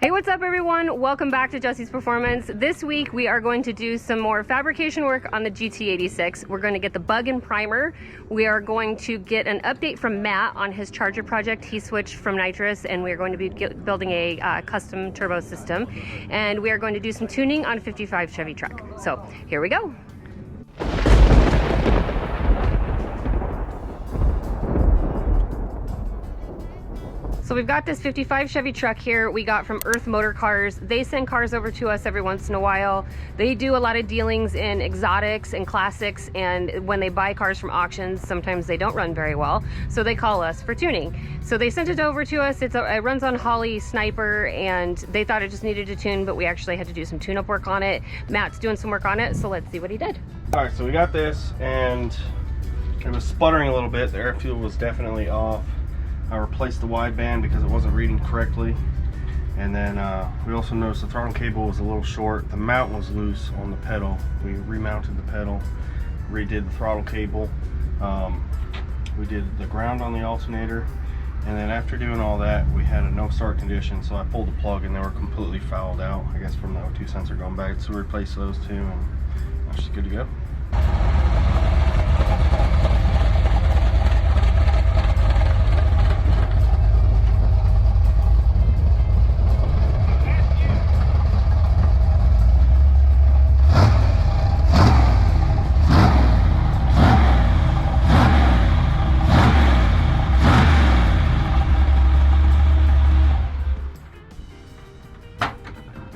Hey, what's up everyone? Welcome back to Jessie's Performance. This week we are going to do some more fabrication work on the GT86. We're going to get the bug and primer. We are going to get an update from Matt on his charger project. He switched from nitrous and we are going to be building a custom turbo system. And we are going to do some tuning on a 55 Chevy Truck. So here we go. So we've got this 55 Chevy Truck here we got from Earth Motorcars. They send cars over to us every once in a while. They do a lot of dealings in exotics and classics, and when they buy cars from auctions, sometimes they don't run very well. So they call us for tuning. So they sent it over to us. It runs on Holley Sniper, and they thought it just needed to tune, but we actually had to do some tune-up work on it. Matt's doing some work on it, so let's see what he did. All right, so we got this, and it was sputtering a little bit. The air fuel was definitely off. I replaced the wideband because it wasn't reading correctly, and then we also noticed the throttle cable was a little short. The mount was loose on the pedal. We remounted the pedal, redid the throttle cable, we did the ground on the alternator, and then after doing all that we had a no start condition, so I pulled the plug and they were completely fouled out, I guess from the O2 sensor going bad. So we replaced those two and that's just good to go.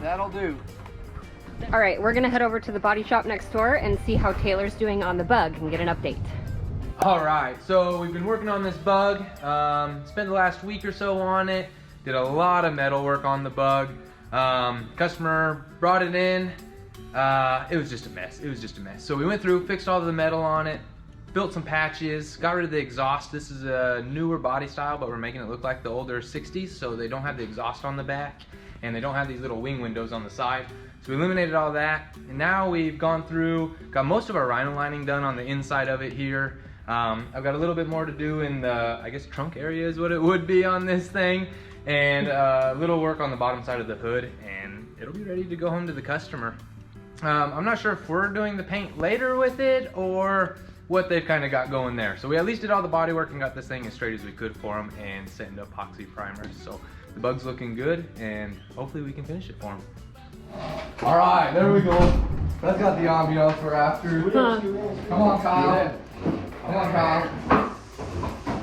That'll do. All right, we're gonna head over to the body shop next door and see how Taylor's doing on the bug and get an update. All right, so we've been working on this bug. Spent the last week or so on it. Did a lot of metal work on the bug. Customer brought it in. It was just a mess. It was just a mess. So we went through, fixed all the metal on it, built some patches, got rid of the exhaust. This is a newer body style, but we're making it look like the older 60s, so they don't have the exhaust on the back and they don't have these little wing windows on the side. So we eliminated all that, and now we've gone through, got most of our rhino lining done on the inside of it here. I've got a little bit more to do in the, I guess, trunk area is what it would be on this thing, and a little work on the bottom side of the hood, and it'll be ready to go home to the customer. I'm not sure if we're doing the paint later with it or what they've kind of got going there. So we at least did all the body work and got this thing as straight as we could for them and set into epoxy primers. So the bug's looking good, and hopefully we can finish it for them. All right, there we go. That's got the ambiance we're after. Come on, Kyle. Come on, Kyle.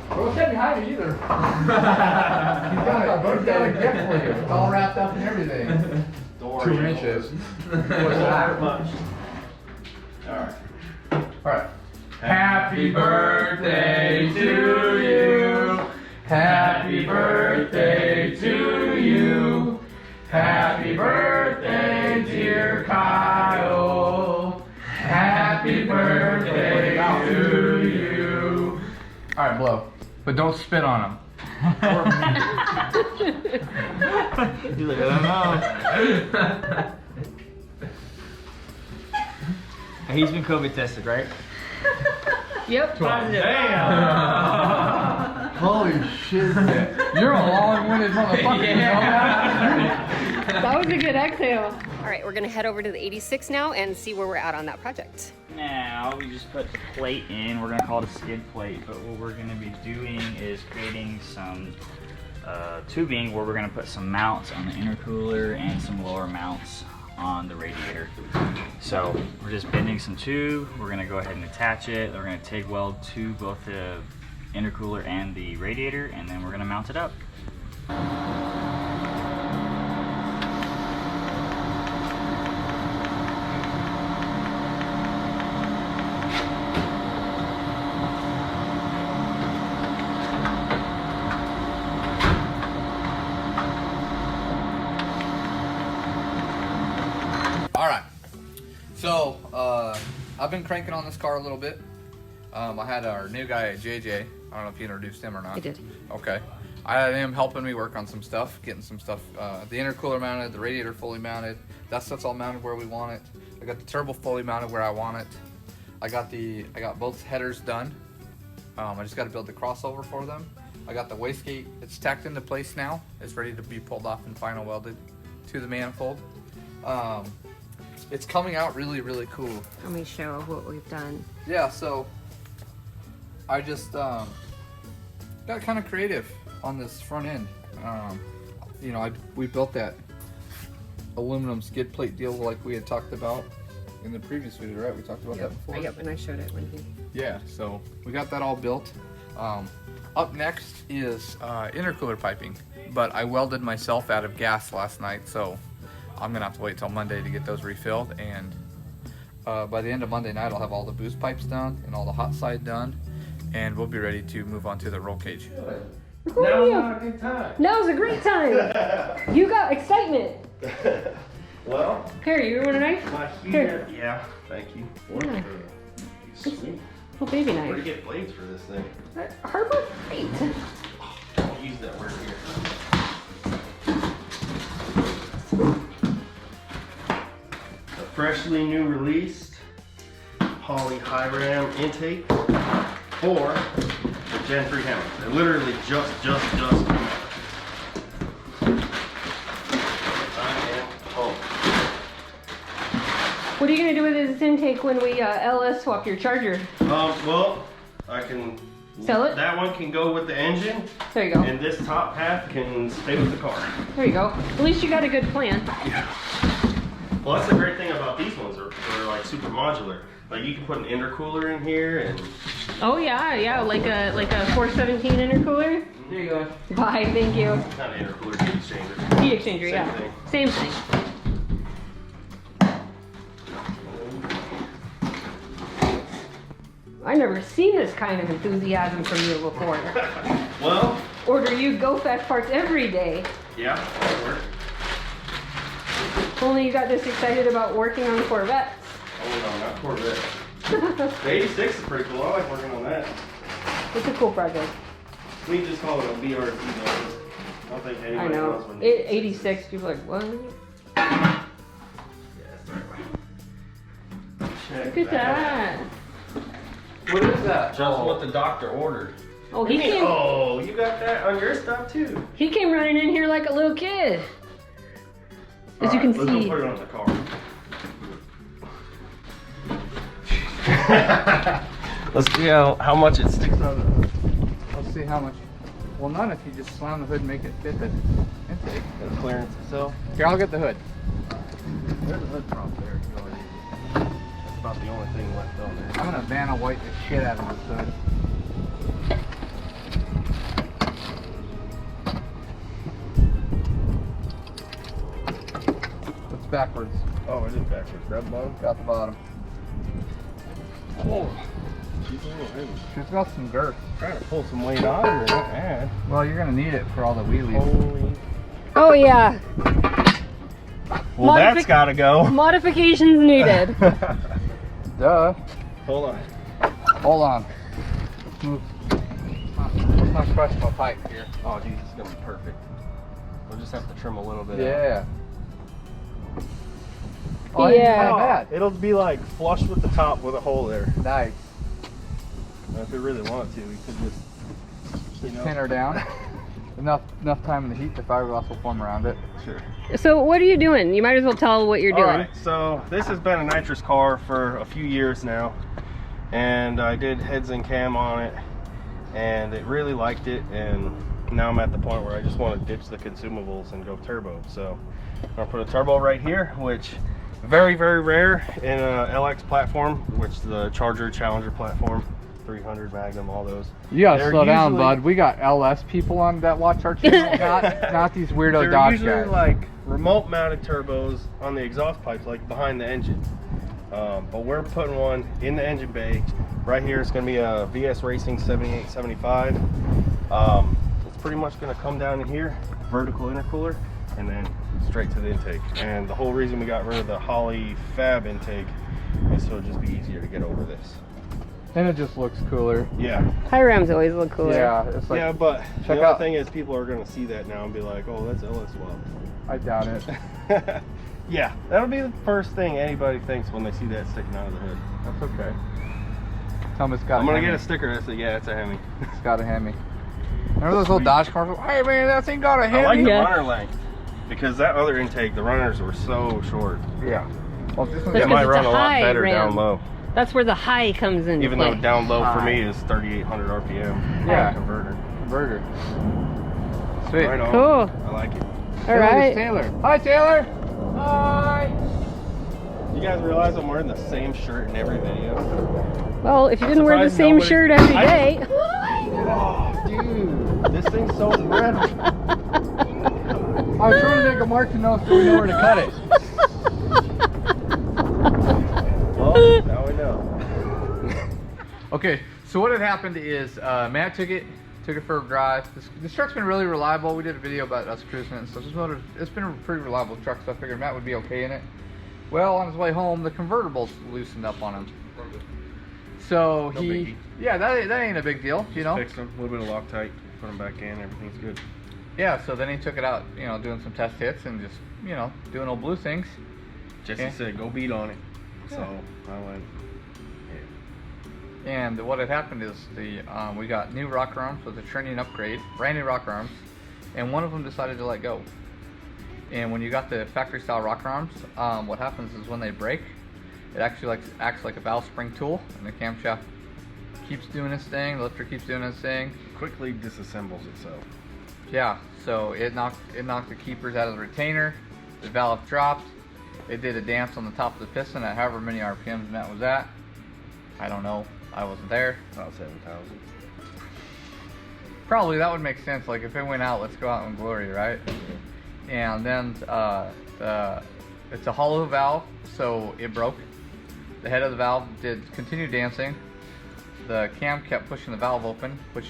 Don't get behind me either. He's got a birthday gift for you. It's all wrapped up and everything. 2 inches. What's that? Much. All Alright. Happy birthday to you. Happy birthday to you. Happy birthday, dear Kyle. Happy birthday to you. Alright, blow. But don't spit on him. He's like, I don't know. He's been COVID tested, right? Yep. Damn! Holy shit. You're a long-winded motherfucker. You know that? That was a good exhale. All right, we're gonna head over to the 86 now and see where we're at on that project. Now we just put the plate in. We're gonna call it a skid plate, but what we're gonna be doing is creating some tubing where we're gonna put some mounts on the intercooler and some lower mounts on the radiator. So we're just bending some tube. We're gonna go ahead and attach it. We're gonna TIG weld to both the intercooler and the radiator, and then we're gonna mount it up. Alright, so I've been cranking on this car a little bit. I had our new guy at JJ. I don't know if you introduced him or not. I did. Okay. I had him helping me work on some stuff, getting some stuff, the intercooler mounted, the radiator fully mounted. That stuff's all mounted where we want it. I got the turbo fully mounted where I want it. I got both headers done. I just got to build the crossover for them. I got the wastegate. It's tacked into place now. It's ready to be pulled off and final welded. to the manifold. It's coming out really, really cool. Let me show what we've done. Yeah, so I just got kind of creative on this front end. You know, we built that aluminum skid plate deal like we had talked about in the previous video, right? We talked about that before. Yep, and I showed it when he. Yeah, so we got that all built. Up next is intercooler piping, but I welded myself out of gas last night, so I'm gonna have to wait till Monday to get those refilled, and by the end of Monday night I'll have all the boost pipes done and all the hot side done, and we'll be ready to move on to the roll cage. Now's not a good time. Now's a great time. You got excitement. Well, Here, you want a knife? my Here. heater. Yeah, thank you. Yeah. Sweet. Little baby Where to knife. get blades for this thing? Harbor Freight. I'll use that word here. A freshly new released Holley High Ram intake for the Gen 3 hammer. They literally just came out. I am pumped. What are you gonna do with this intake when we LS swap your charger? Well, I can Sell it? That one can go with the engine, There you go. and this top half can stay with the car. There you go. At least you got a good plan. Yeah. Well, that's the great thing about these ones. They're like super modular. Like you can put an intercooler in here, and Oh yeah, like a 417 intercooler. Here you go. Bye, thank you. not an intercooler, heat exchanger. Heat exchanger, Same yeah. thing. Same thing. I've never seen this kind of enthusiasm from you before. Well, Order you Go Fast parts every day. yeah, that'll work. If only you got this excited about working on Corvettes. Oh no, not Corvette. The 86 is pretty cool. I like working on that. It's a cool project. We just call it a BRT though. I don't think anybody I knows know. when 86, people are like, what? Yeah, that's the right way. Check Look at that. What is that? Just what the doctor ordered. Oh, he came, Oh, you got that on your stuff too. he came running in here like a little kid. As you can Let's see. go put it on the car. Let's see how much it sticks out of the hood. Let's see how much. Well, none if you just slam the hood and make it fit the intake. The clearance itself. Here, I'll get the hood. There's a hood prop there. That's about the only thing left on there. I'm gonna Vanna White the shit out of this hood. It's backwards. Oh, it is backwards. Grab the bottom. Got the bottom. Oh, she's a little heavy. She's got some girth. Trying to pull some weight on her. Not bad. Well, you're gonna need it for all the wheelies. Holy. Oh yeah, Well, that's gotta go. modifications needed. Duh. Hold on. Hold on. Let's move. Let's not crush my pipe here. Oh, geez, it's gonna be perfect. We'll just have to trim a little bit. Yeah. Yeah. Ain't bad. It'll be like flush with the top with a hole there. Nice. Now, if we really wanted to, we could just, you know. Pin her down. enough time in the heat, the fiberglass will form around it. Sure. So what are you doing? You might as well tell what you're doing. Alright, so this has been a nitrous car for a few years now, and I did heads and cam on it, and it really liked it, and now I'm at the point where I just want to ditch the consumables and go turbo. So I'm gonna put a turbo right here, which very rare in a LX platform, which is the Charger Challenger platform, 300 Magnum, all those. You gotta They're slow down, usually- bud. We got LS people on that watch our channel, not these weirdo They're Dodge usually guys. like remote mounted turbos on the exhaust pipes, like behind the engine. But we're putting one in the engine bay. Right here, it's gonna be a VS Racing 7875. It's pretty much gonna come down in here, vertical intercooler, and then straight to the intake. And the whole reason we got rid of the Holley Fab intake is so it'll just be easier to get over this. And it just looks cooler. Yeah. High Rams always look cooler. Yeah, it's like, Yeah, but check the other out- thing is people are gonna see that now and be like, oh, that's LS swap. I doubt it. Yeah, that'll be the first thing anybody thinks when they see that sticking out of the hood. That's okay. Tell them it's got I'm gonna Hemi. get a sticker that says, yeah, it's a Hemi. It's got a Hemi. Remember those little Dodge cars? Hey man, that thing got a Hemi? I like the Yeah. runner length. Because that other intake, the runners were so short. Yeah. Well, this one That's It 'cause might it's run a a lot high better ram. down low. That's where the high comes into Even play. though down low for me is 3,800 RPM. Yeah. Converter. Converter. Sweet. Right on. Cool. I like it. All right. Taylor. Hi, Taylor. Hi. You guys realize I'm wearing the same shirt in every video? Well, if you didn't wear the Surprised same nobody- shirt every day. Oh, dude. This thing's so brittle. I was trying to make a mark to know so we know where to cut it. Well, now we know. Okay, so what had happened is Matt took it for a drive. This truck's been really reliable. We did a video about us cruising it and stuff. This motor, it's been a pretty reliable truck, so I figured Matt would be okay in it. Well, on his way home, the convertible's loosened up on him. So No biggie. yeah, that ain't a big deal, you know. Fixed them, a little bit of Loctite, put them back in, everything's good. Yeah, so then he took it out, you know, doing some test hits and just, you know, doing old blue things. Jessie Yeah. said, go beat on it. So Yeah. I went, And what had happened is we got new rocker arms with a training upgrade, brand new rocker arms, and one of them decided to let go. And when you got the factory style rocker arms, what happens is when they break, it actually acts like a valve spring tool, and the camshaft keeps doing its thing, the lifter keeps doing its thing. quickly disassembles itself. Yeah, so it knocked the keepers out of the retainer, the valve dropped, it did a dance on the top of the piston at however many RPMs Matt was at. I don't know, I wasn't there. About 7,000. Probably that would make sense, like if it went out, let's go out in glory, right? And then it's a hollow valve, so it broke. The head of the valve did continue dancing. The cam kept pushing the valve open, which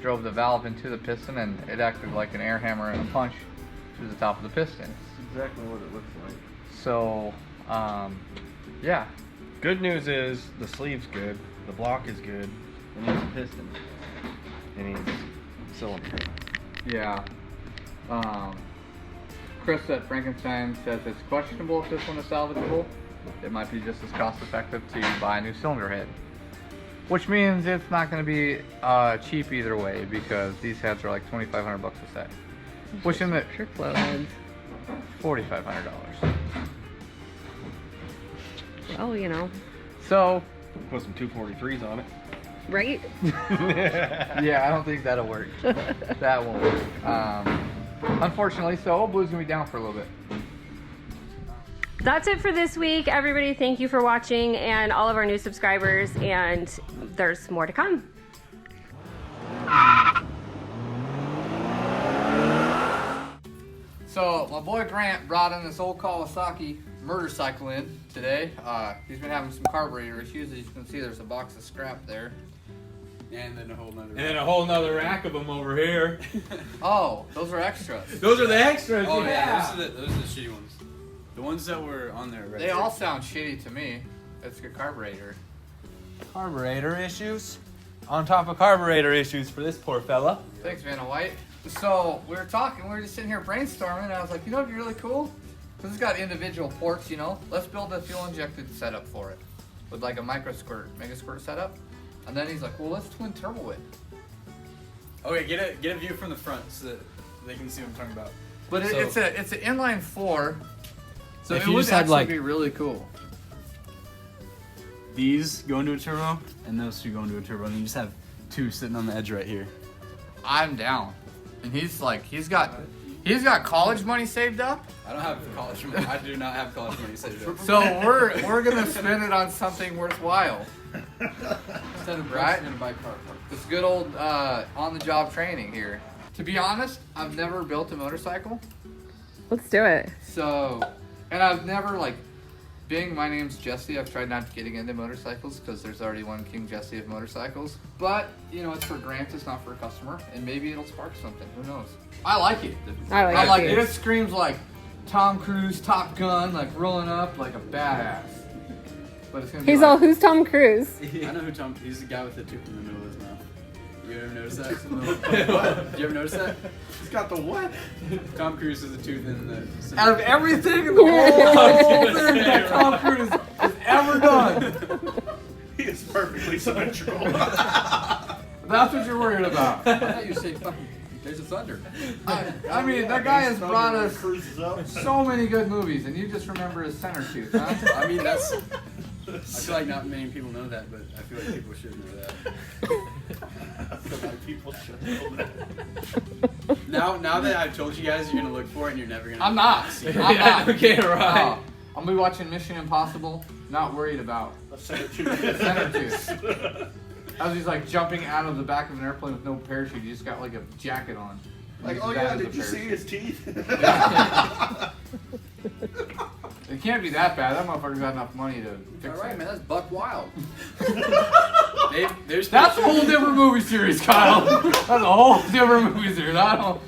drove the valve into the piston, and it acted like an air hammer and a punch to the top of the piston. That's exactly what it looks like. So, yeah. Good news is the sleeve's good, the block is good, it needs a piston. It needs cylinder. Yeah. Chris at Frankenstein says it's questionable if this one is salvageable. It might be just as cost effective to buy a new cylinder head. Which means it's not going to be cheap either way, because these heads are like $2,500 a set. Which in the Trick flow heads. $4,500. Well, you know, So, Put some 243s on it. right? yeah, I don't think that'll work. That won't work. Unfortunately, so Old Blue's going to be down for a little bit. That's it for this week. Everybody, thank you for watching, and all of our new subscribers, and there's more to come. So my boy Grant brought in this old Kawasaki motorcycle in today. He's been having some carburetor issues. As you can see, there's a box of scrap there. And then a whole nother rack of them over here. Oh, those are extras. Those are the extras. Oh yeah, those are the shitty ones. The ones that were on there. Right They all sound shitty to me. It's a carburetor. Carburetor issues. On top of carburetor issues for this poor fella. Thanks, Vanna White. So we were talking, we were just sitting here brainstorming, and I was like, you know what'd be really cool? Because it's got individual ports, you know? Let's build a fuel injected setup for it. With like a mega squirt setup. And then he's like, well, let's twin turbo it. Okay, get a view from the front so that they can see what I'm talking about. But So- it's an inline 4. So If it you would just had, actually like- be really cool. These go into a turbo, and those two go into a turbo, and you just have two sitting on the edge right here. I'm down. And he's like, he's got college money saved up. I don't have college money. I do not have college money saved up. So we're gonna spend it on something worthwhile. Instead of Right? I'm gonna buy car parts. This good old on-the-job training here. To be honest, I've never built a motorcycle. Let's do it. So, and I've never being my name's Jessie, I've tried not getting into motorcycles because there's already one King Jessie of motorcycles. But, you know, it's for Grant, it's not for a customer, and maybe it'll spark something, who knows. I like it. I like it. it. It screams like Tom Cruise, Top Gun, like rolling up like a badass. But it's gonna be He's like, all, who's Tom Cruise? I know who Tom. He's the guy with the tooth in the middle of his mouth. You ever notice that? Did you ever notice that? He's got the what? Tom Cruise has a tooth in the. out of everything in the whole thing that Tom Cruise has ever done, He is perfectly symmetrical. that's what you're worried about. I thought you said fucking There's a thunder. I mean, that guy has brought us Cruises up. so many good movies, and you just remember his center tooth, huh? I mean, that's. I feel like not many people know that, but I feel like people should know that. I feel like people should know that. Now that I've told you guys, you're gonna look for it, and you're never gonna. I'm not. see it. I'm not. Okay, right. Oh, I'm gonna be watching Mission Impossible, not worried about A center tooth. center tooth. As he's like jumping out of the back of an airplane with no parachute, he just got like a jacket on. Like, Uses oh that yeah, as a did you see parachute. his teeth? It can't be that bad. That motherfucker's got enough money to fix All right, it. man, that's Buck Wild. There's That's a whole different movie series, Kyle. That's a whole different movie series. I don't.